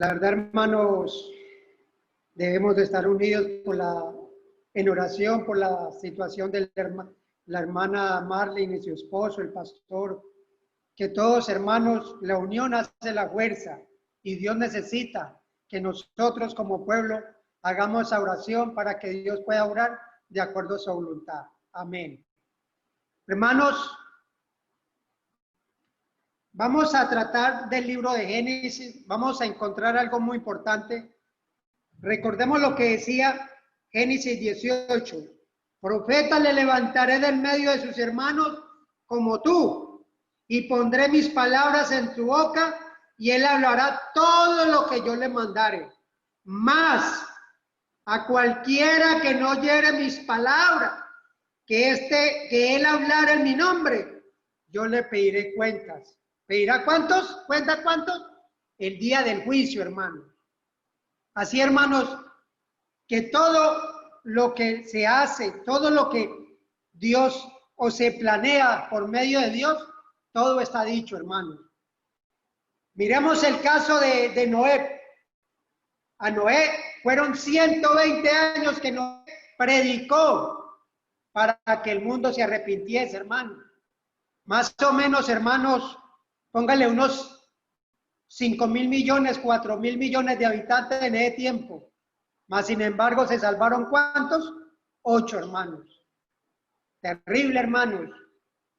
La verdad, hermanos, debemos de estar unidos en oración por la situación de la hermana Marlene y su esposo, el pastor. Que todos, hermanos, la unión hace la fuerza y Dios necesita que nosotros como pueblo hagamos esa oración para que Dios pueda orar de acuerdo a su voluntad. Amén. Hermanos, vamos a tratar del libro de Génesis. Vamos a encontrar algo muy importante. Recordemos lo que decía Génesis 18. Profeta le levantaré del medio de sus hermanos como tú, y pondré mis palabras en tu boca, y él hablará todo lo que yo le mandare. Mas a cualquiera que no oyere mis palabras, que él hablara en mi nombre, yo le pediré cuentas. ¿Pedirá cuántos? ¿Cuenta cuántos? El día del juicio, hermano. Así, hermanos, que todo lo que se hace, todo lo que Dios o se planea por medio de Dios, todo está dicho, hermanos. Miremos el caso de Noé. A Noé fueron 120 años que Noé predicó para que el mundo se arrepintiese, hermano. Más o menos, hermanos, póngale unos 5.000 millones, 4.000 millones de habitantes en ese tiempo. Mas, sin embargo, se salvaron ¿cuántos? 8, hermanos. Terrible, hermanos.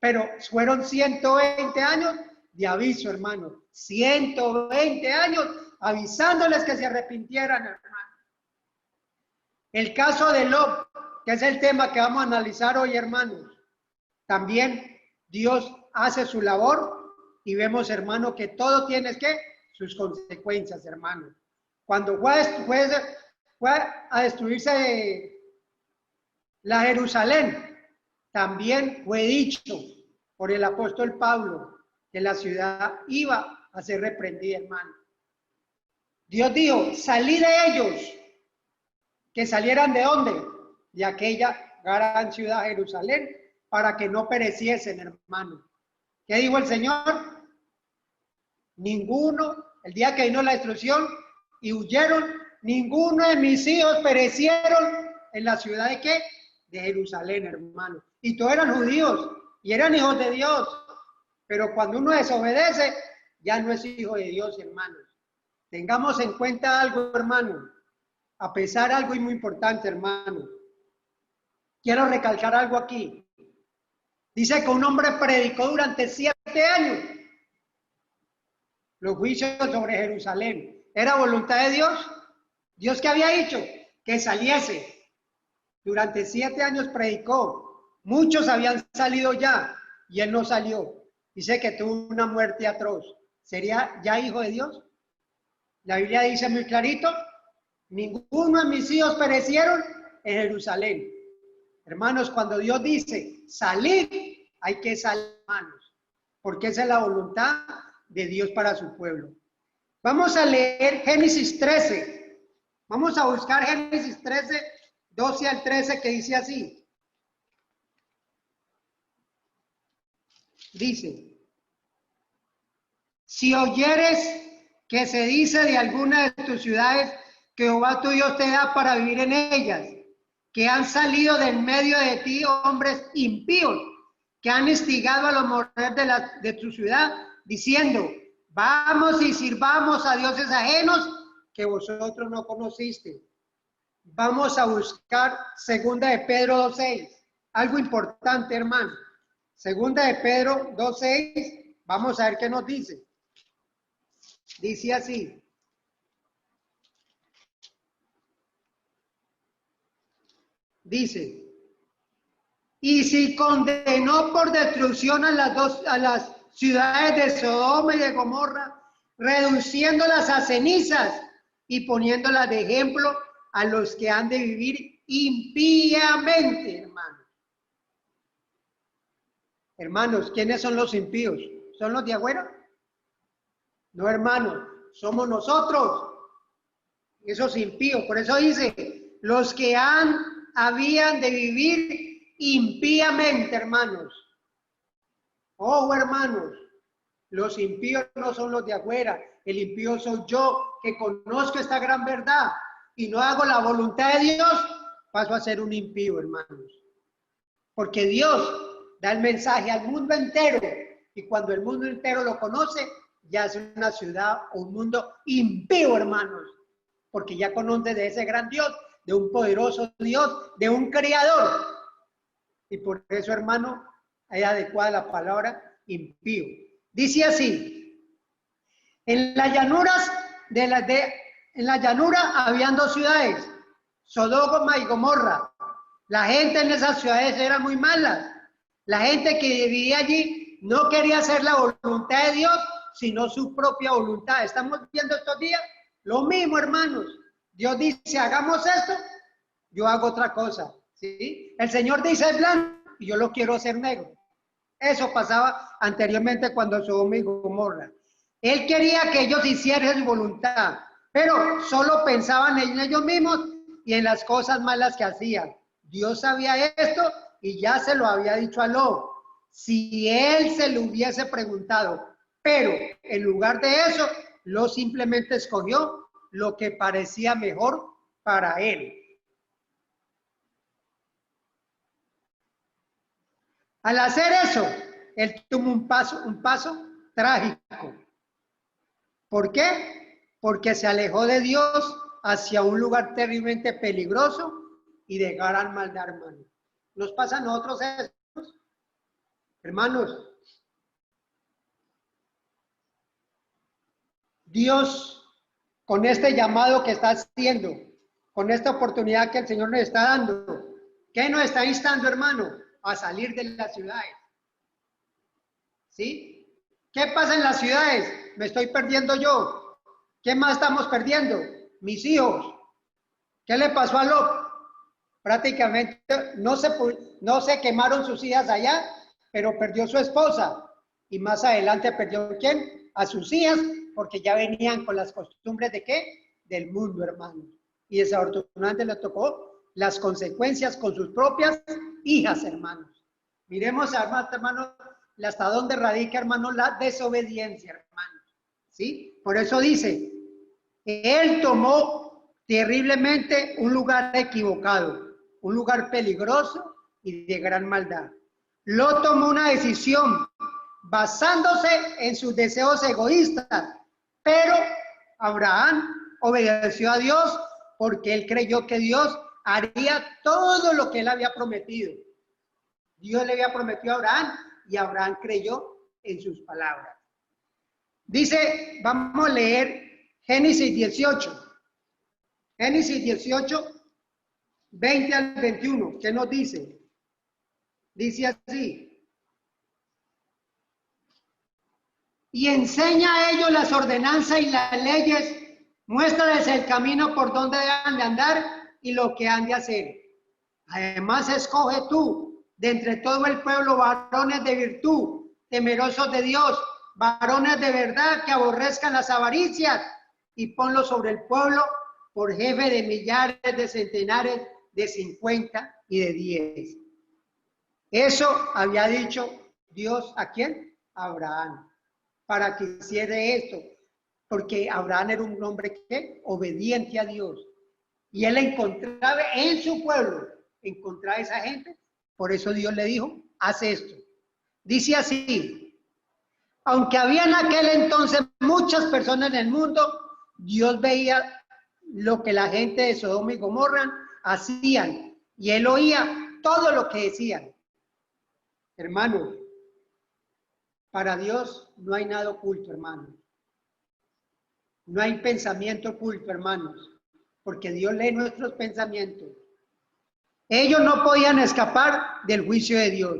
Pero fueron 120 años de aviso, hermanos. 120 años avisándoles que se arrepintieran, hermanos. El caso de Lot, que es el tema que vamos a analizar hoy, hermanos. También Dios hace su labor y vemos, hermano, que todo tiene sus consecuencias, hermano. Cuando fue a destruirse la Jerusalén, también fue dicho por el apóstol Pablo que la ciudad iba a ser reprendida, hermano. Dios dijo, salí de ellos, que salieran ¿de dónde? De aquella gran ciudad Jerusalén, para que no pereciesen, hermano. ¿Qué dijo el Señor? Ninguno, el día que vino la destrucción y huyeron, ninguno de mis hijos perecieron en la ciudad de ¿qué? De Jerusalén, hermano. Y todos eran judíos y eran hijos de Dios. Pero cuando uno desobedece, ya no es hijo de Dios, hermanos. Tengamos en cuenta algo, hermano. A pesar de algo muy importante, hermano. Quiero recalcar algo aquí. Dice que un hombre predicó durante 7 años los juicios sobre Jerusalén. ¿Era voluntad de Dios? ¿Dios qué había dicho? Que saliese. Durante 7 años predicó. Muchos habían salido ya y él no salió. Dice que tuvo una muerte atroz. ¿Sería ya hijo de Dios? La Biblia dice muy clarito, ninguno de mis hijos perecieron en Jerusalén. Hermanos, cuando Dios dice salir, hay que salir, hermanos, porque esa es la voluntad de Dios para su pueblo. Vamos a leer Génesis 13. Vamos a buscar Génesis 13, 12 al 13, que dice así. Dice, si oyeres que se dice de alguna de tus ciudades que Jehová tu Dios te da para vivir en ellas, que han salido del medio de ti hombres impíos, que han instigado a los moradores de tu ciudad, diciendo, vamos y sirvamos a dioses ajenos que vosotros no conociste. Vamos a buscar segunda de Pedro 2:6. Algo importante, hermano. Segunda de Pedro 2:6. Vamos a ver qué nos dice. Dice así. Dice, y si condenó por destrucción a las ciudades de Sodoma y de Gomorra, reduciéndolas a cenizas y poniéndolas de ejemplo a los que han de vivir impíamente, hermanos. Hermanos, ¿quiénes son los impíos? ¿Son los de afuera? No, hermanos, somos nosotros, esos impíos. Por eso dice, los que habían de vivir impíamente, hermanos. Oh, hermanos, los impíos no son los de afuera, el impío soy yo que conozco esta gran verdad y no hago la voluntad de Dios, paso a ser un impío, hermanos. Porque Dios da el mensaje al mundo entero y cuando el mundo entero lo conoce, ya es una ciudad o un mundo impío, hermanos. Porque ya conoce de ese gran Dios, de un poderoso Dios, de un creador. Y por eso, hermano, hay adecuada la palabra impío. Dice así: en las llanuras en la llanura habían dos ciudades, Sodoma y Gomorra. La gente en esas ciudades era muy mala. La gente que vivía allí no quería hacer la voluntad de Dios, sino su propia voluntad. Estamos viendo estos días lo mismo, hermanos. Dios dice, hagamos esto, yo hago otra cosa. ¿Sí? El Señor dice blanco y yo lo quiero hacer negro. Eso pasaba anteriormente cuando Sodoma y Gomorra. Él quería que ellos hicieran su voluntad, pero solo pensaban en ellos mismos y en las cosas malas que hacían. Dios sabía esto y ya se lo había dicho a Lot. Si él se lo hubiese preguntado, pero en lugar de eso, Lot simplemente escogió lo que parecía mejor para él. Al hacer eso, él tomó un paso trágico. ¿Por qué? Porque se alejó de Dios hacia un lugar terriblemente peligroso y de gran maldad, hermano. ¿Nos pasa a nosotros eso? Hermanos, Dios, con este llamado que está haciendo, con esta oportunidad que el Señor nos está dando, ¿qué nos está instando, hermano? A salir de las ciudades. ¿Sí? ¿Qué pasa en las ciudades? Me estoy perdiendo yo. ¿Qué más estamos perdiendo? Mis hijos. ¿Qué le pasó a Lot? Prácticamente no se quemaron sus hijas allá, pero perdió su esposa. Y más adelante perdió ¿quién? A sus hijas, porque ya venían con las costumbres de ¿qué? Del mundo, hermano. Y desafortunadamente le tocó las consecuencias con sus propias hijas, hermanos. Miremos, hermano, hasta dónde radica, hermano, la desobediencia, hermano. ¿Sí? Por eso dice, él tomó terriblemente un lugar equivocado, un lugar peligroso y de gran maldad. Lot tomó una decisión basándose en sus deseos egoístas, pero Abraham obedeció a Dios porque él creyó que Dios haría todo lo que él había prometido. Dios le había prometido a Abraham y Abraham creyó en sus palabras. Dice, vamos a leer Génesis 18. Génesis 18, 20 al 21. ¿Qué nos dice? Dice así. Y enseña a ellos las ordenanzas y las leyes, muéstrales el camino por donde deben de andar y lo que han de hacer. Además, escoge tú, de entre todo el pueblo, varones de virtud, temerosos de Dios, varones de verdad que aborrezcan las avaricias, y ponlos sobre el pueblo por jefe de millares, de centenares, de 50 y de 10. Eso había dicho Dios, ¿a quién? A Abraham, para que hiciera esto, porque Abraham era un hombre que obediente a Dios, y él encontraba en su pueblo, encontraba a esa gente, por eso Dios le dijo, haz esto. Dice así, aunque había en aquel entonces muchas personas en el mundo, Dios veía lo que la gente de Sodoma y Gomorra hacían, y él oía todo lo que decían. Hermano, para Dios no hay nada oculto, hermano. No hay pensamiento oculto, hermanos, porque Dios lee nuestros pensamientos. Ellos no podían escapar del juicio de Dios.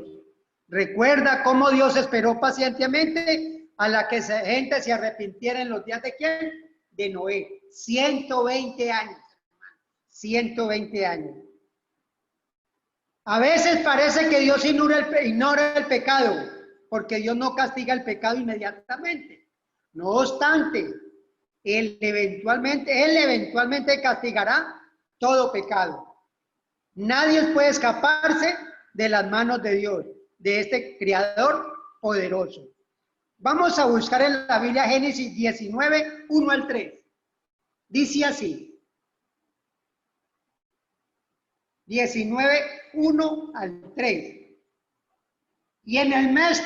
Recuerda cómo Dios esperó pacientemente a la que la gente se arrepintiera en los días de ¿quién? De Noé. 120 años, hermano. 120 años. A veces parece que Dios ignora el pecado, porque Dios no castiga el pecado inmediatamente. No obstante, Él eventualmente castigará todo pecado. Nadie puede escaparse de las manos de Dios, de este Creador poderoso. Vamos a buscar en la Biblia Génesis 19, 1 al 3. Dice así, 19, 1 al 3. Y en el mes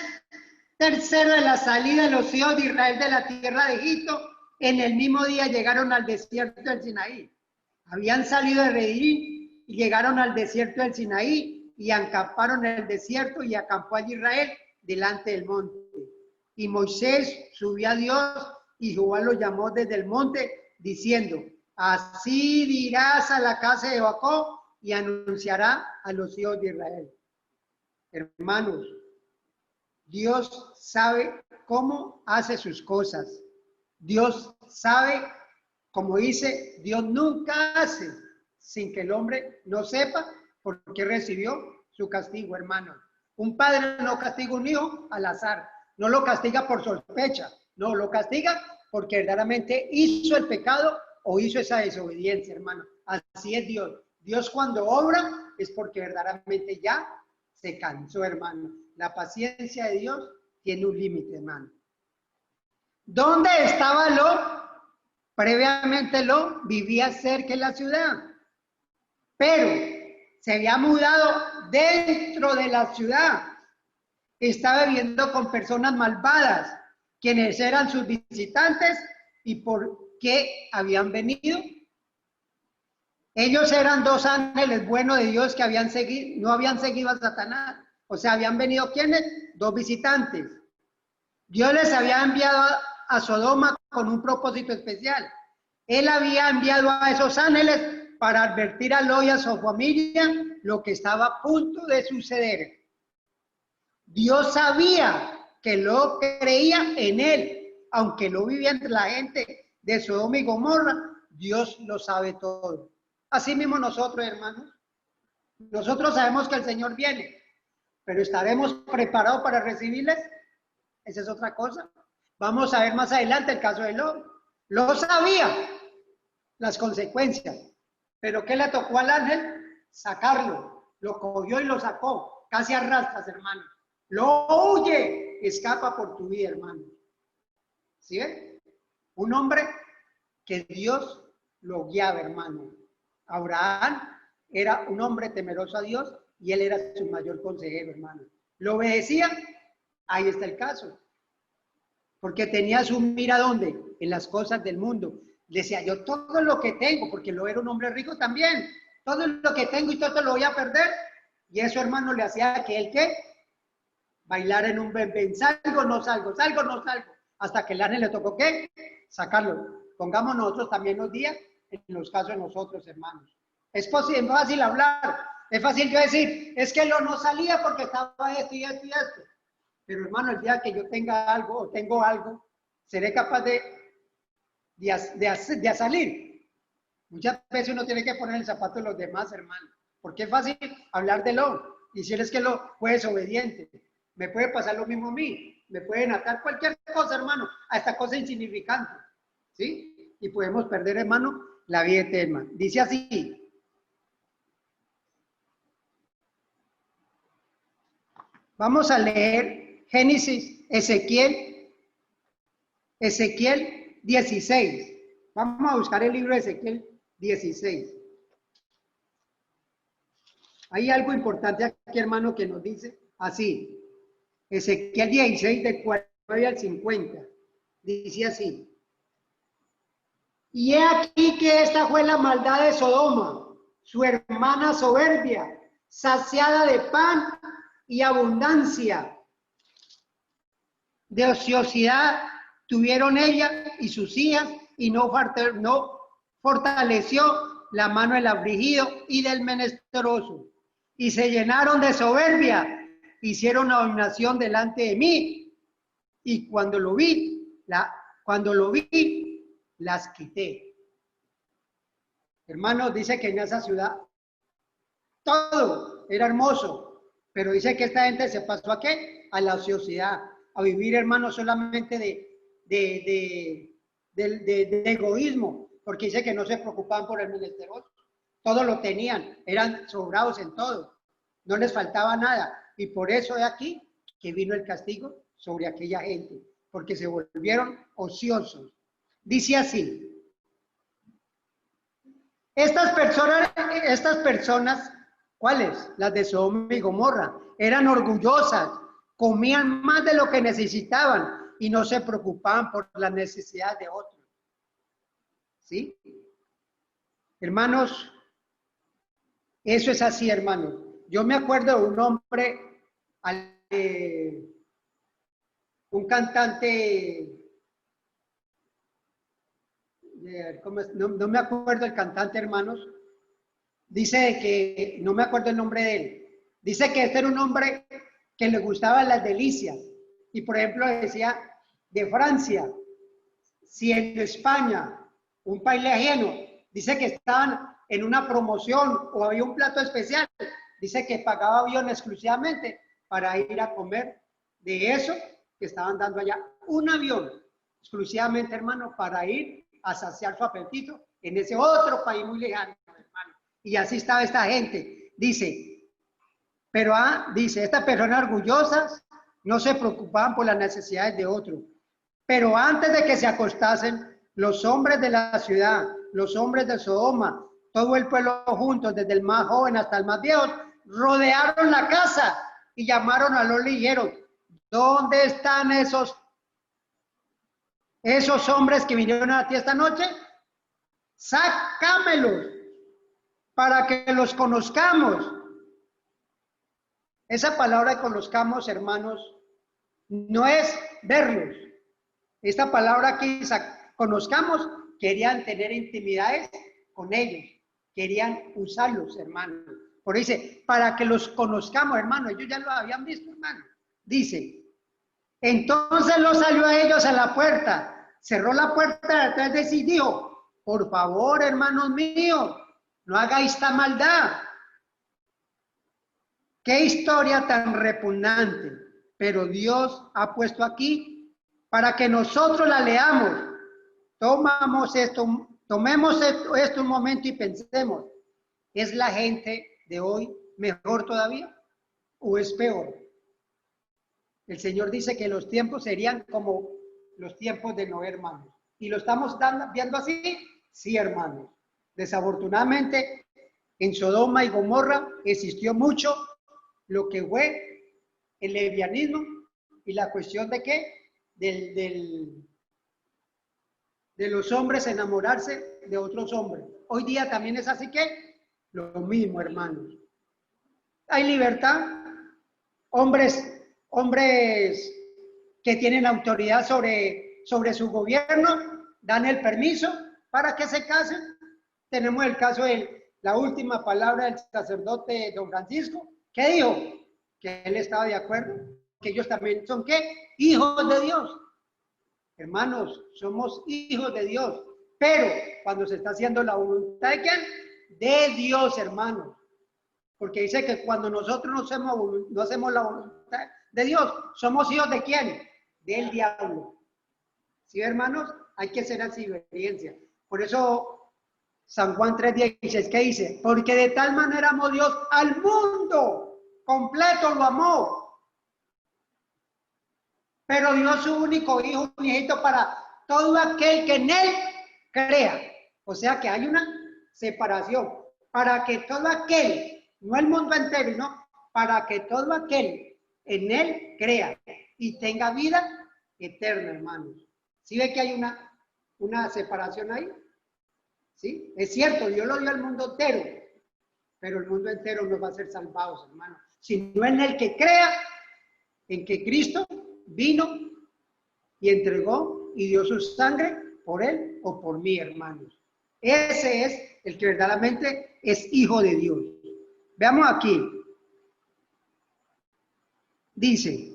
tercero de la salida de los hijos de Israel de la tierra de Egipto, en el mismo día llegaron al desierto del Sinaí. Habían salido de Redim y llegaron al desierto del Sinaí y acamparon en el desierto y acampó allí Israel delante del monte. Y Moisés subió a Dios y Jehová lo llamó desde el monte diciendo, así dirás a la casa de Jacob y anunciará a los hijos de Israel. Hermanos, Dios sabe cómo hace sus cosas. Dios sabe, como dice, Dios nunca hace sin que el hombre no sepa por qué recibió su castigo, hermano. Un padre no castiga a un hijo al azar, no lo castiga por sospecha, no, lo castiga porque verdaderamente hizo el pecado o hizo esa desobediencia, hermano. Así es Dios. Dios cuando obra es porque verdaderamente ya se cansó, hermano. La paciencia de Dios tiene un límite, hermano. ¿Dónde estaba Lot? Previamente Lot vivía cerca de la ciudad, pero se había mudado dentro de la ciudad. Estaba viviendo con personas malvadas, quienes eran sus visitantes y por qué habían venido. Ellos eran dos ángeles buenos de Dios que habían seguido, no habían seguido a Satanás. O sea, habían venido ¿quiénes? Dos visitantes. Dios les había enviado a Sodoma con un propósito especial. Él había enviado a esos ángeles para advertir a Lot y a su familia lo que estaba a punto de suceder. Dios sabía que Lot creía en él, aunque Lot vivía entre la gente de Sodoma y Gomorra, Dios lo sabe todo. Así mismo nosotros, hermanos, nosotros sabemos que el Señor viene, pero ¿estaremos preparados para recibirles? Esa es otra cosa. Vamos a ver más adelante el caso de Lot. Lot sabía las consecuencias, pero ¿qué le tocó al ángel? Sacarlo. Lo cogió y lo sacó, casi a rastras, hermano. Lo huye, escapa por tu vida, hermano. ¿Sí ven? Un hombre que Dios lo guiaba, hermano. Abraham era un hombre temeroso a Dios y él era su mayor consejero, hermano. ¿Lo obedecía? Ahí está el caso. Porque tenía su mira ¿dónde? En las cosas del mundo. Decía, yo todo lo que tengo, porque lo era un hombre rico también, todo lo que tengo y todo lo voy a perder. Y eso, hermano, le hacía que él, ¿qué? Bailar en un ven, salgo, no salgo, salgo, no salgo. Hasta que el ángel le tocó, ¿qué? Sacarlo. Pongamos nosotros también los días en los casos de nosotros, hermanos. Es fácil hablar, es fácil yo decir, es que lo no salía porque estaba esto y esto y esto. Pero hermano, el día que yo tenga algo o tengo algo, seré capaz de salir. Muchas veces uno tiene que poner el zapato de los demás, hermano. Porque es fácil hablar de lo. Y si eres que lo fue desobediente, me puede pasar lo mismo a mí. Me pueden atar cualquier cosa, hermano, a esta cosa insignificante. ¿Sí? Y podemos perder, hermano, la vida eterna. Dice así. Vamos a leer Génesis, Ezequiel 16. Vamos a buscar el libro de Ezequiel 16. Hay algo importante aquí, hermano, que nos dice así. Ezequiel 16, del 49 al 50. Dice así. Y he aquí que esta fue la maldad de Sodoma, su hermana soberbia, saciada de pan y abundancia. De ociosidad tuvieron ella y sus hijas, y no fortaleció la mano del afligido y del menesteroso. Y se llenaron de soberbia, hicieron abominación delante de mí, y cuando lo vi, las quité. Hermanos, dice que en esa ciudad todo era hermoso, pero dice que esta gente se pasó ¿a qué? A la ociosidad, a vivir, hermanos, solamente de egoísmo, porque dice que no se preocupaban por el menesteroso. Todo lo tenían, eran sobrados en todo, no les faltaba nada. Y por eso es aquí que vino el castigo sobre aquella gente, porque se volvieron ociosos. Dice así, Estas personas, ¿cuáles? Las de Sodoma y Gomorra, eran orgullosas, comían más de lo que necesitaban y no se preocupaban por las necesidades de otros. ¿Sí? Hermanos, eso es así, hermanos. Yo me acuerdo de un hombre, un cantante, no me acuerdo el cantante, hermanos, dice que, no me acuerdo el nombre de él, dice que este era un hombre que le gustaban las delicias, y por ejemplo decía, de Francia, si en España, un país lejano, dice que estaban en una promoción o había un plato especial, dice que pagaba avión exclusivamente para ir a comer de eso que estaban dando allá, un avión exclusivamente, hermano, para ir a saciar su apetito en ese otro país muy lejano, hermano. Y así estaba esta gente. Dice, pero dice, estas personas orgullosas no se preocupaban por las necesidades de otros. Pero antes de que se acostasen, los hombres de la ciudad, los hombres de Sodoma, todo el pueblo juntos, desde el más joven hasta el más viejo, rodearon la casa y llamaron a los ligeros. ¿Dónde están esos hombres que vinieron a ti esta noche? Sácamelos para que los conozcamos. Esa palabra conozcamos, hermanos, no es verlos. Esta palabra aquí, conozcamos, querían tener intimidades con ellos, querían usarlos, hermanos. Por eso dice, para que los conozcamos, hermanos, ellos ya lo habían visto, hermano. Dice, entonces lo salió a ellos a la puerta, cerró la puerta detrás de sí y dijo, por favor, hermanos míos, no hagáis esta maldad. Qué historia tan repugnante, pero Dios ha puesto aquí para que nosotros la leamos. Tomemos esto un momento y pensemos, ¿es la gente de hoy mejor todavía o es peor? El Señor dice que los tiempos serían como los tiempos de Noé, hermanos. ¿Y lo estamos viendo así? Sí, hermanos. Desafortunadamente, en Sodoma y Gomorra existió mucho lo que fue el lesbianismo y la cuestión de qué, de los hombres enamorarse de otros hombres. Hoy día también es así que lo mismo, hermanos. Hay libertad, hombres que tienen autoridad sobre su gobierno, dan el permiso para que se casen. Tenemos el caso de la última palabra del sacerdote don Francisco, que dijo que él estaba de acuerdo, que ellos también son ¿qué? Hijos de Dios. Hermanos, somos hijos de Dios, pero cuando se está haciendo la voluntad de ¿quién? De Dios, hermanos. Porque dice que cuando nosotros no hacemos la voluntad de Dios, somos hijos de ¿quién? Del diablo. ¿Sí, hermanos? Hay que hacer así experiencia. Por eso San Juan 3:16, ¿qué dice? Porque de tal manera amó Dios al mundo, completo lo amó. Pero dio su único hijo, un hijito para todo aquel que en él crea. O sea que hay una separación. Para que todo aquel, no el mundo entero, no, para que todo aquel en él crea y tenga vida eterna, hermanos. ¿Sí ve que hay una separación ahí? ¿Sí? Es cierto, Dios lo dio al mundo entero, pero el mundo entero no va a ser salvado, hermanos, sino en el que crea en que Cristo vino y entregó y dio su sangre por él o por mí, hermanos. Ese es el que verdaderamente es hijo de Dios. Veamos aquí. Dice,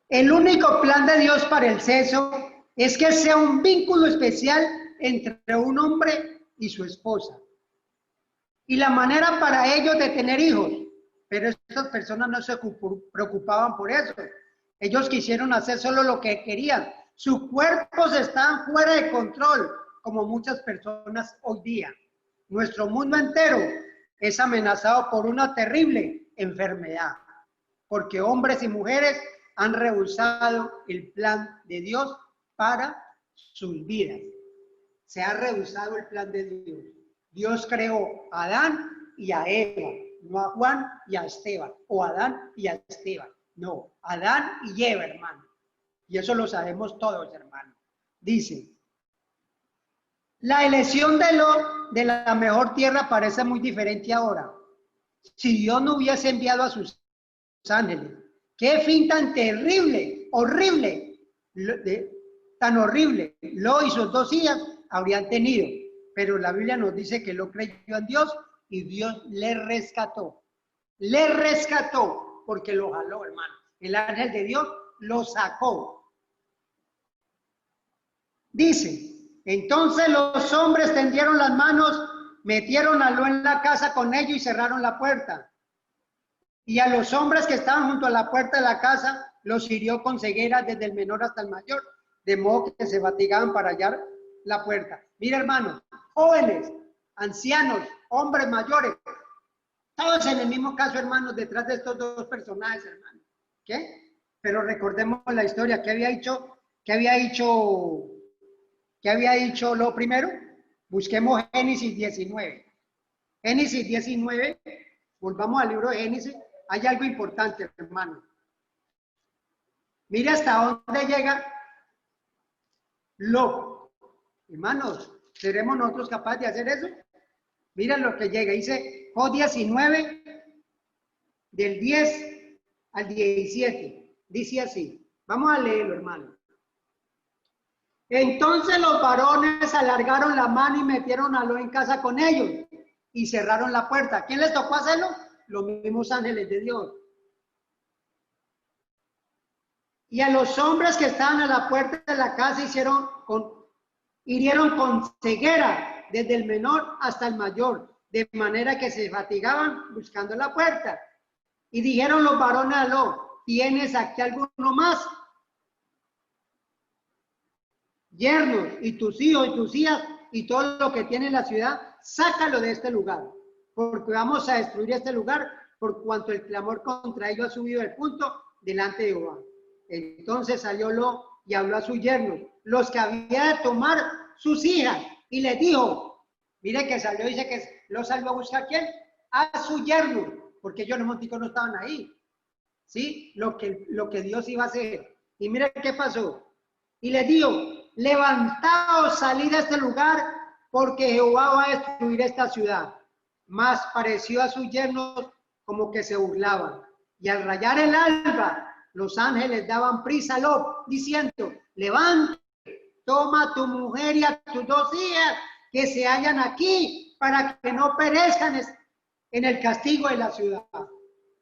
el único plan de Dios para el sexo es que sea un vínculo especial entre un hombre y su esposa. Y la manera para ellos de tener hijos, pero estas personas no se preocupaban por eso. Ellos quisieron hacer solo lo que querían. Sus cuerpos estaban fuera de control, como muchas personas hoy día. Nuestro mundo entero es amenazado por una terrible enfermedad, porque hombres y mujeres han rehusado el plan de Dios para sus vidas. se ha rehusado el plan de Dios. Dios creó a Adán y a Eva, no a Juan y a Esteban, o a Adán y a Esteban. No, Adán y Eva, hermano. Y eso lo sabemos todos, hermano. Dice, la elección de la mejor tierra parece muy diferente ahora. Si Dios no hubiese enviado a sus ángeles, qué fin tan terrible, horrible, tan horrible, Lot y sus 2 hijas habrían tenido. Pero la Biblia nos dice que Lot creyó en Dios y Dios le rescató. Le rescató porque lo jaló, hermano. El ángel de Dios lo sacó. Dice, entonces los hombres tendieron las manos, metieron a Lot en la casa con ellos y cerraron la puerta. Y a los hombres que estaban junto a la puerta de la casa los hirió con ceguera desde el menor hasta el mayor, de modo que se fatigaban para hallar la puerta. Mira, hermano, jóvenes, ancianos, hombres mayores, todos en el mismo caso, hermanos, detrás de estos 2 personajes, hermano. ¿Qué? Pero recordemos la historia. ¿Qué había dicho lo primero? Busquemos Génesis 19. Génesis 19, volvamos al libro de Génesis. Hay algo importante, hermano. Mira hasta dónde llega Lot. Hermanos, ¿seremos nosotros capaces de hacer eso? Mira lo que llega. Dice Job 19, del 10 al 17. Dice así. Vamos a leerlo, hermano. Entonces los varones alargaron la mano y metieron a Lot en casa con ellos y cerraron la puerta. ¿Quién les tocó hacerlo? Los mismos ángeles de Dios. Y a los hombres que estaban a la puerta de la casa hirieron con ceguera desde el menor hasta el mayor, de manera que se fatigaban buscando la puerta. Y dijeron los varones a Lot, ¿tienes aquí alguno más? Yernos y tus hijos y tus hijas y todo lo que tiene en la ciudad, sácalo de este lugar, porque vamos a destruir este lugar por cuanto el clamor contra ellos ha subido del punto delante de Jehová. Entonces salió Lot y habló a sus yernos, los que había de tomar sus hijas, y les dijo, mire que salió, dice que Lot salió a buscar, ¿quién? A su yerno, porque ellos los monticos no estaban ahí, ¿sí? Lo que Dios iba a hacer. Y mire qué pasó. Y les dijo, levantaos, salid de este lugar, porque Jehová va a destruir esta ciudad. Mas pareció a sus yernos como que se burlaban. Y al rayar el alba, los ángeles daban prisa a Lot, diciendo, levántate, toma a tu mujer y a tus 2 hijas que se hallan aquí, para que no perezcan en el castigo de la ciudad.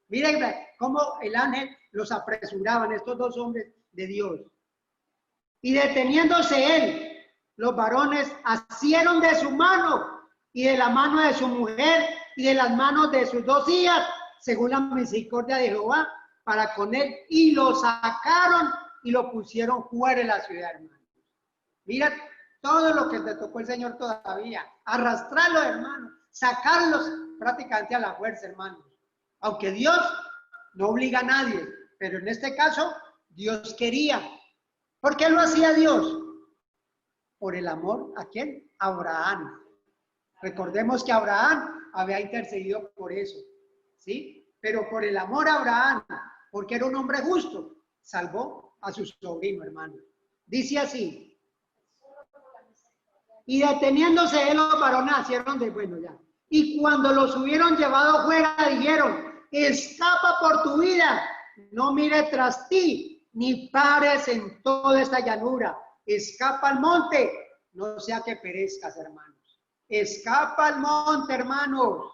Miren cómo el ángel los apresuraban, estos 2 hombres de Dios. Y deteniéndose él, los varones asieron de su mano y de la mano de su mujer y de las manos de sus 2 hijas, según la misericordia de Jehová, para con él, y lo sacaron y lo pusieron fuera de la ciudad, hermano. Mira todo lo que te tocó el Señor todavía, arrastrarlo, hermano, sacarlos prácticamente a la fuerza, hermano. Aunque Dios no obliga a nadie, pero en este caso Dios quería. ¿Por qué lo hacía Dios? Por el amor, ¿a quién? A Abraham. Recordemos que Abraham había intercedido por eso, ¿sí? Pero por el amor a Abraham, porque era un hombre justo, salvó a su sobrino, hermano. Dice así, y deteniéndose él, los varones nacieron de, bueno, ya. Y cuando los hubieron llevado fuera, dijeron, escapa por tu vida, no mire tras ti, ni pares en toda esta llanura, escapa al monte, no sea que perezcas, hermanos. Escapa al monte, hermanos.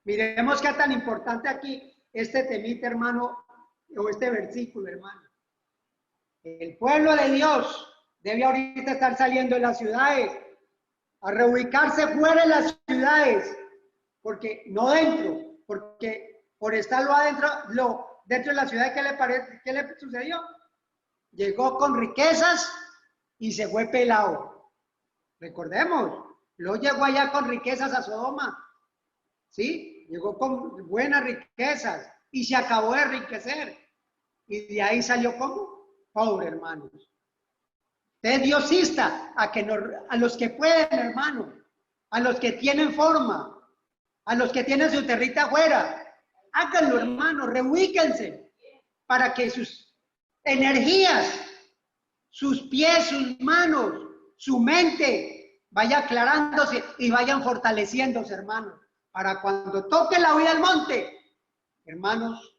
Miremos qué tan importante aquí este temita, hermano, o este versículo, hermano. El pueblo de Dios debe ahorita estar saliendo de las ciudades, a reubicarse fuera de las ciudades, porque no dentro, porque por estarlo adentro, dentro de la ciudad, ¿qué le sucedió? Llegó con riquezas y se fue pelado. Recordemos, lo llegó allá con riquezas a Sodoma, ¿sí? Llegó con buenas riquezas y se acabó de enriquecer. Y de ahí salió como pobre, hermanos. Usted Dios insta a los que pueden, hermano, a los que tienen forma, a los que tienen su territa afuera. Háganlo, hermano, reubíquense para que sus energías, sus pies, sus manos, su mente vaya aclarándose y vayan fortaleciéndose, hermano, para cuando toque la vida del monte, hermanos,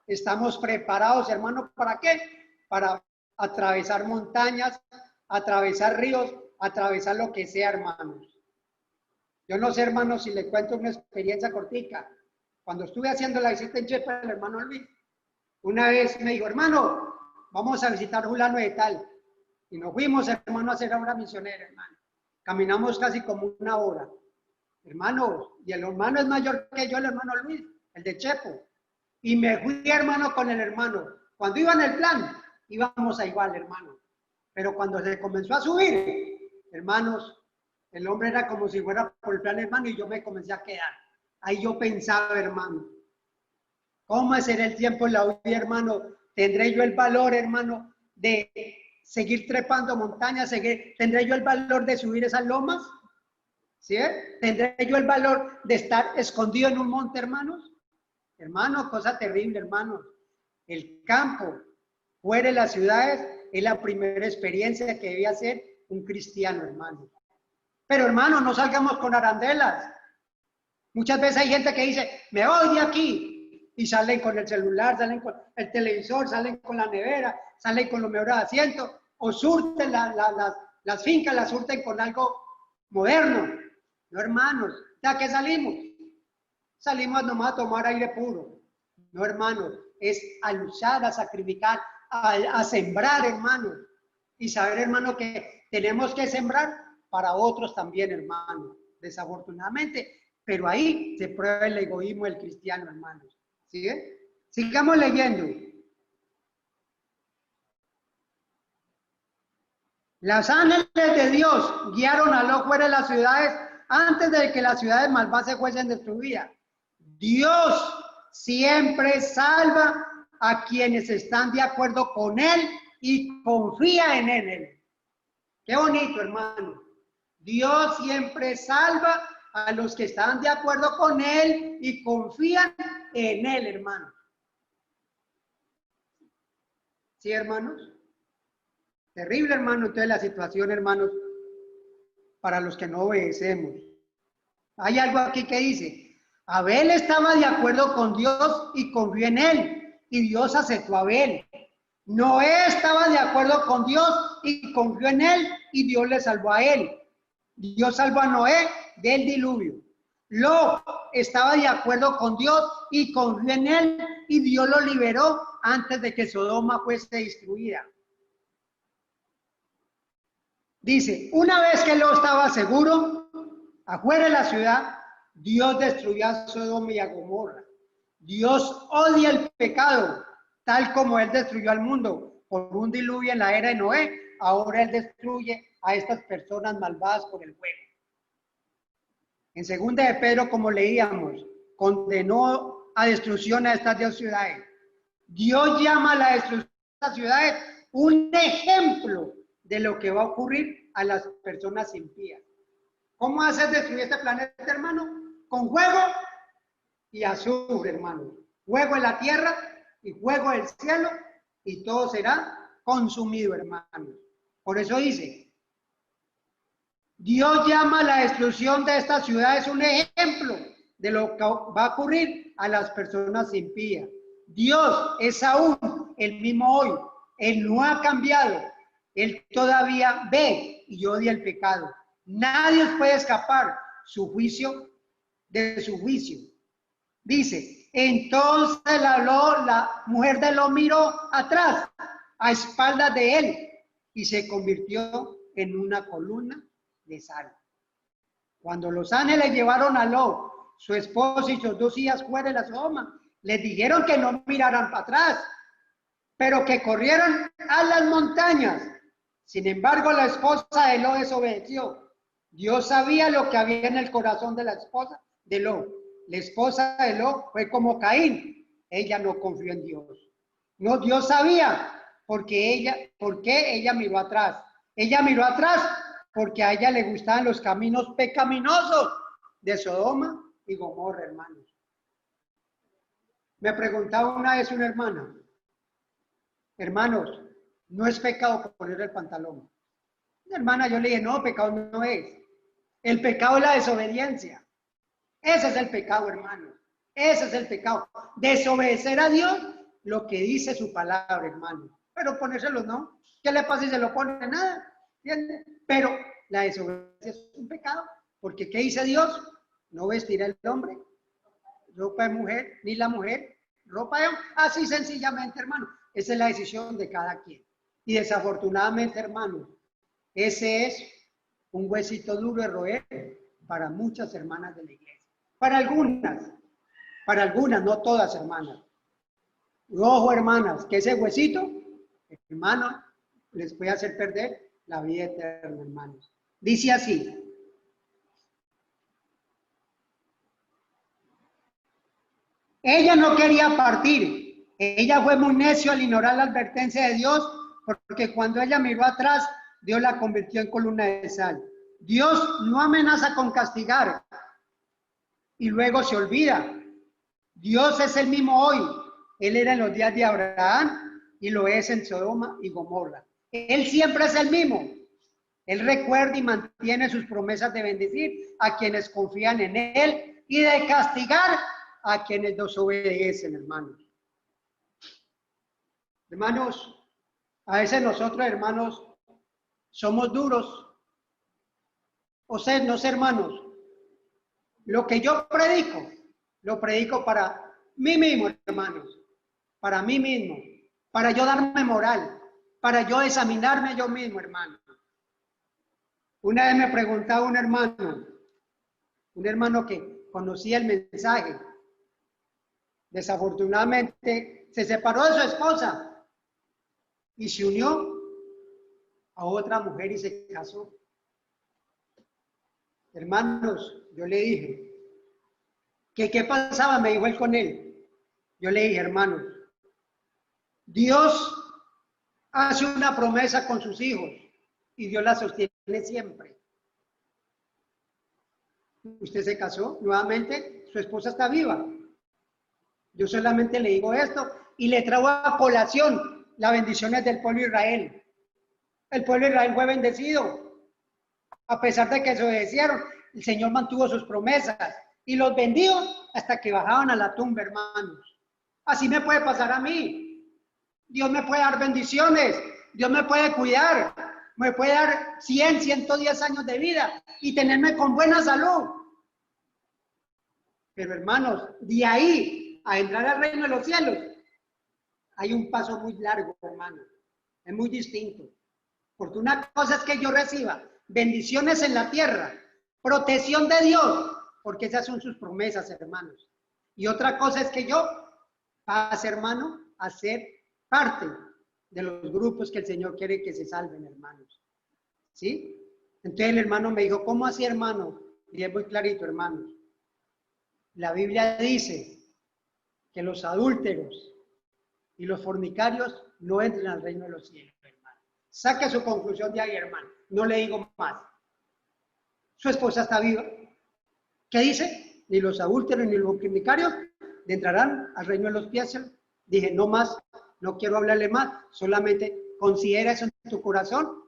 estamos preparados, hermano, ¿para qué? Para atravesar montañas, atravesar ríos, atravesar lo que sea, hermanos. Yo no sé, hermano, si le cuento una experiencia cortica. Cuando estuve haciendo la visita en Chepa, el hermano Luis, una vez me dijo, hermano, vamos a visitar fulano de tal. Y nos fuimos, hermano, a hacer obra misionera, hermano. Caminamos casi como una hora. Hermano, y el hermano es mayor que yo, el hermano Luis, el de Chepo. Y me fui, hermano, con el hermano. Cuando iba en el plan, íbamos a igual, hermano. Pero cuando se comenzó a subir, hermanos, el hombre era como si fuera por el plan, hermano, y yo me comencé a quedar. Ahí yo pensaba, hermano, ¿cómo será el tiempo en la vida, hermano? ¿Tendré yo el valor, hermano, de seguir trepando montañas? ¿Tendré yo el valor de subir esas lomas? ¿Sí? ¿Tendré yo el valor de estar escondido en un monte, hermanos? Hermano, cosa terrible, hermanos. El campo, fuera de las ciudades, es la primera experiencia que debía hacer un cristiano, hermano. Pero, hermano, no salgamos con arandelas. Muchas veces hay gente que dice, me voy de aquí. Y salen con el celular, salen con el televisor, salen con la nevera, salen con los mejores asientos, o surten las fincas, las surten con algo moderno. No, hermanos, ¿ya qué salimos? Salimos nomás a tomar aire puro. No, hermanos, es a luchar, a sacrificar, a sembrar, hermano. Y saber, hermano, que tenemos que sembrar para otros también, hermano. Desafortunadamente, pero ahí se prueba el egoísmo del cristiano, hermanos. ¿Sí? Sigamos leyendo. Los ángeles de Dios guiaron a Lot fuera de las ciudades antes de que las ciudades malvadas fuesen destruidas. Dios siempre salva a quienes están de acuerdo con Él y confía en Él. Qué bonito, hermano. Dios siempre salva a los que están de acuerdo con Él y confían en Él, hermano. ¿Sí, hermanos? Terrible, hermano, entonces la situación, hermanos, para los que no obedecemos. Hay algo aquí que dice, Abel estaba de acuerdo con Dios y confió en Él, y Dios aceptó a Abel. Noé estaba de acuerdo con Dios y confió en Él, y Dios le salvó a él. Dios salvó a Noé del diluvio. Lot estaba de acuerdo con Dios y confió en Él, y Dios lo liberó antes de que Sodoma fuese destruida. Dice, una vez que Lot estaba seguro, afuera de la ciudad, Dios destruyó a Sodoma y a Gomorra. Dios odia el pecado, tal como Él destruyó al mundo por un diluvio en la era de Noé. Ahora Él destruye a estas personas malvadas por el fuego. En 2 de Pedro, como leíamos, condenó a destrucción a estas dos ciudades. Dios llama a la destrucción de estas ciudades un ejemplo de lo que va a ocurrir a las personas impías. ¿Cómo haces destruir este planeta, hermano? Con fuego y azufre, hermano. Fuego en la tierra y fuego del cielo, y todo será consumido, hermano. Por eso dice, Dios llama a la destrucción de estas ciudades un ejemplo de lo que va a ocurrir a las personas impías. Dios es aún el mismo hoy. Él no ha cambiado. Él todavía ve y odia el pecado. Nadie puede escapar de su juicio. Dice, entonces la mujer de Lot miró atrás, a espaldas de él, y se convirtió en una columna de sal. Cuando los ángeles llevaron a Lot, su esposo y sus 2 hijas fuera de la Sodoma, les dijeron que no miraran para atrás, pero que corrieran a las montañas. Sin embargo, la esposa de Lot desobedeció. Dios sabía lo que había en el corazón de la esposa de Lot. La esposa de Lot fue como Caín. Ella no confió en Dios. No, Dios sabía ¿Por qué ella miró atrás? Ella miró atrás porque a ella le gustaban los caminos pecaminosos de Sodoma y Gomorra, hermanos. Me preguntaba una vez una hermana, hermanos, no es pecado poner el pantalón. Hermana, yo le dije, no, pecado no es. El pecado es la desobediencia. Ese es el pecado, hermano. Ese es el pecado. Desobedecer a Dios lo que dice su palabra, hermano. Pero ponérselo no. ¿Qué le pasa si se lo pone? Nada. ¿Entiende? Pero la desobediencia es un pecado. Porque ¿qué dice Dios? No vestirá el hombre ropa de mujer, ni la mujer ropa de hombre. Así sencillamente, hermano. Esa es la decisión de cada quien. Y desafortunadamente, hermano, ese es un huesito duro de roer para muchas hermanas de la iglesia. Para algunas, no todas, hermanas. Ojo, hermanas, que ese huesito, hermano, les puede hacer perder la vida eterna, hermanos. Dice así. Ella no quería partir. Ella fue muy necio al ignorar la advertencia de Dios, porque cuando ella miró atrás, Dios la convirtió en columna de sal. Dios no amenaza con castigar y luego se olvida. Dios es el mismo hoy. Él era en los días de Abraham y lo es en Sodoma y Gomorra. Él siempre es el mismo. Él recuerda y mantiene sus promesas de bendecir a quienes confían en Él y de castigar a quienes desobedecen, hermanos. Hermanos, a veces nosotros, hermanos, somos duros. O sea, no sé, hermanos, lo que yo predico, lo predico para mí mismo, hermanos, para mí mismo, para yo darme moral, para yo examinarme yo mismo, hermano. Una vez me preguntaba un hermano que conocía el mensaje, desafortunadamente se separó de su esposa y se unió a otra mujer y se casó. Hermanos, yo le dije, que qué pasaba, me dijo él con él. Yo le dije, hermanos, Dios hace una promesa con sus hijos y Dios la sostiene siempre. Usted se casó nuevamente, su esposa está viva. Yo solamente le digo esto y le traigo a colación las bendiciones del pueblo de Israel. El pueblo de Israel fue bendecido. A pesar de que se obedecieron, el Señor mantuvo sus promesas y los bendijo hasta que bajaban a la tumba, hermanos. Así me puede pasar a mí. Dios me puede dar bendiciones, Dios me puede cuidar, me puede dar 100, 110 años de vida y tenerme con buena salud. Pero hermanos, de ahí a entrar al reino de los cielos, hay un paso muy largo, hermano. Es muy distinto. Porque una cosa es que yo reciba bendiciones en la tierra, protección de Dios, porque esas son sus promesas, hermanos. Y otra cosa es que yo pase, hermano, a ser parte de los grupos que el Señor quiere que se salven, hermanos. ¿Sí? Entonces el hermano me dijo, ¿cómo así, hermano? Y es muy clarito, hermanos. La Biblia dice que los adúlteros y los fornicarios no entran al reino de los cielos, hermano. Saque su conclusión de ahí, hermano. No le digo más. Su esposa está viva. ¿Qué dice? Ni los adúlteros ni los fornicarios entrarán al reino de los cielos. Dije, no más, no quiero hablarle más, solamente considera eso en tu corazón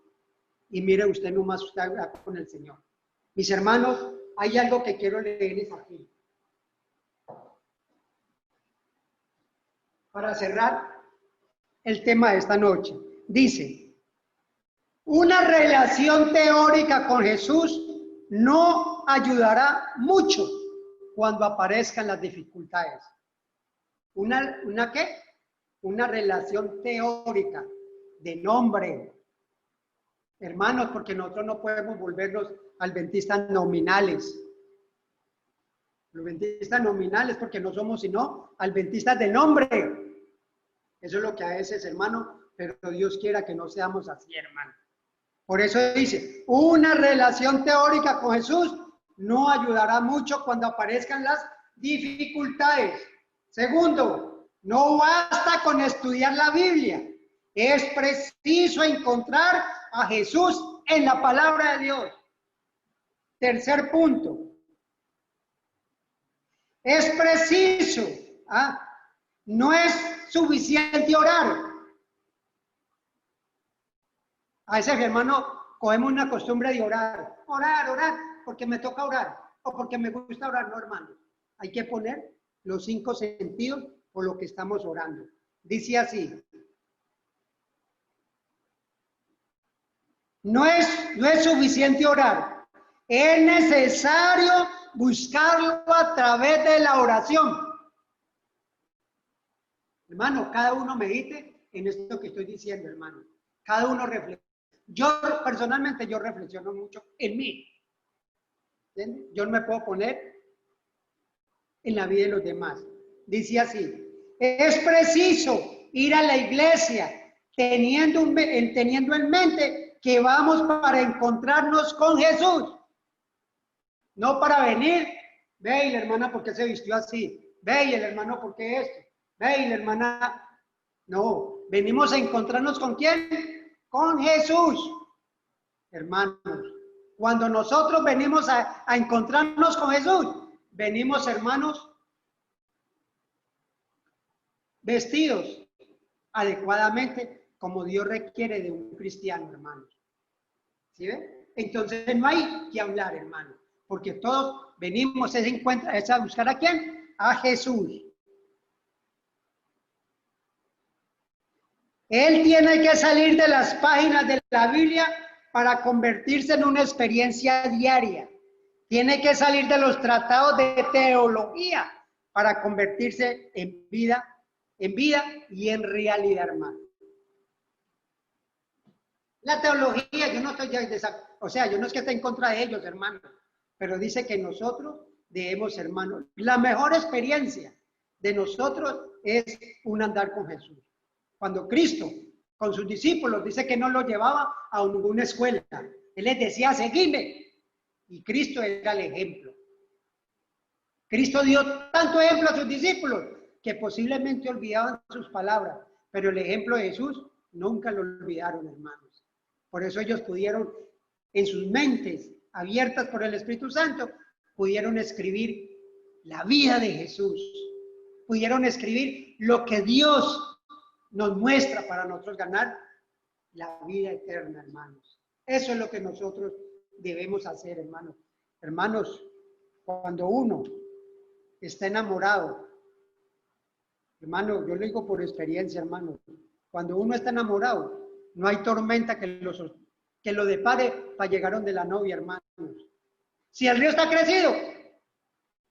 y mire usted nomás, usted habla con el Señor. Mis hermanos, hay algo que quiero leerles aquí. Para cerrar el tema de esta noche, dice, una relación teórica con Jesús no ayudará mucho cuando aparezcan las dificultades. ¿Una qué? Una relación teórica de nombre. Hermanos, porque nosotros no podemos volvernos adventistas nominales. Los adventistas nominales porque no somos sino adventistas de nombre. Eso es lo que a veces, hermano, pero Dios quiera que no seamos así, hermano. Por eso dice, una relación teórica con Jesús no ayudará mucho cuando aparezcan las dificultades. Segundo, no basta con estudiar la Biblia Es preciso encontrar a Jesús en la palabra de Dios. Tercer punto. Es preciso, no es suficiente orar. A veces, hermano, cogemos una costumbre de orar, porque me toca orar, o porque me gusta orar. No, hermano. Hay que poner los 5 sentidos por lo que estamos orando. Dice así. No es suficiente orar. Es necesario buscarlo a través de la oración. Hermano, cada uno medite en esto que estoy diciendo, hermano. Cada uno reflexiona. Yo personalmente, yo reflexiono mucho en mí. ¿Entiende? Yo no me puedo poner en la vida de los demás. Dice así, es preciso ir a la iglesia teniendo en mente que vamos para encontrarnos con Jesús. No para venir, ve y la hermana por qué se vistió así, ve y el hermano por qué esto, ve y la hermana. No, venimos a encontrarnos ¿con quién? Con Jesús. Hermanos, cuando nosotros venimos a encontrarnos con Jesús, venimos, hermanos, vestidos adecuadamente como Dios requiere de un cristiano, hermanos. ¿Sí ven? Entonces no hay que hablar, hermano, porque todos venimos a buscar ¿a quién? A Jesús. Él tiene que salir de las páginas de la Biblia para convertirse en una experiencia diaria. Tiene que salir de los tratados de teología para convertirse en vida y en realidad, hermano. La teología, yo no estoy yo no es que esté en contra de ellos, hermano, pero dice que nosotros debemos, hermano, la mejor experiencia de nosotros es un andar con Jesús. Cuando Cristo, con sus discípulos, dice que no los llevaba a ninguna escuela. Él les decía, seguidme. Y Cristo era el ejemplo. Cristo dio tanto ejemplo a sus discípulos que posiblemente olvidaban sus palabras. Pero el ejemplo de Jesús nunca lo olvidaron, hermanos. Por eso ellos pudieron, en sus mentes abiertas por el Espíritu Santo, pudieron escribir la vida de Jesús. Pudieron escribir lo que Dios nos muestra para nosotros ganar la vida eterna, hermanos. Eso es lo que nosotros debemos hacer, hermanos. Hermanos, cuando uno está enamorado, hermano, yo lo digo por experiencia, hermano, cuando uno está enamorado, no hay tormenta que lo depare para llegar donde la novia, hermanos. Si el río está crecido,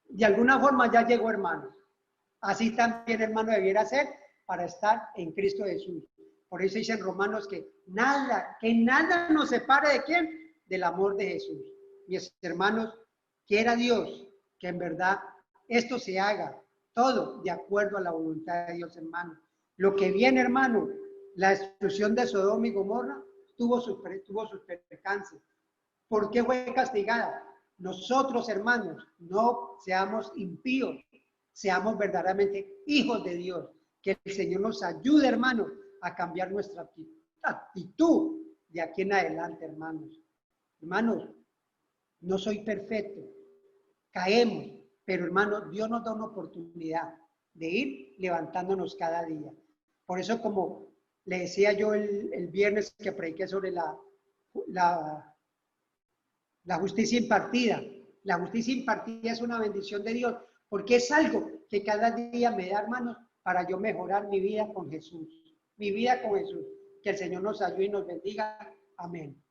de alguna forma ya llegó, hermanos. Así también, hermano, debiera ser para estar en Cristo Jesús. Por eso dice en Romanos que nada nos separe ¿de quién? Del amor de Jesús. Mis hermanos, quiera Dios que en verdad esto se haga todo de acuerdo a la voluntad de Dios, hermano. Lo que viene, hermano, la destrucción de Sodoma y Gomorra tuvo sus percances. ¿Por qué fue castigada? Nosotros, hermanos, no seamos impíos, seamos verdaderamente hijos de Dios. Que el Señor nos ayude, hermanos, a cambiar nuestra actitud de aquí en adelante, hermanos. Hermanos, no soy perfecto, caemos, pero hermanos, Dios nos da una oportunidad de ir levantándonos cada día. Por eso, como le decía yo el viernes que prediqué sobre la justicia impartida. La justicia impartida es una bendición de Dios, porque es algo que cada día me da, hermanos, para yo mejorar mi vida con Jesús. Mi vida con Jesús. Que el Señor nos ayude y nos bendiga. Amén.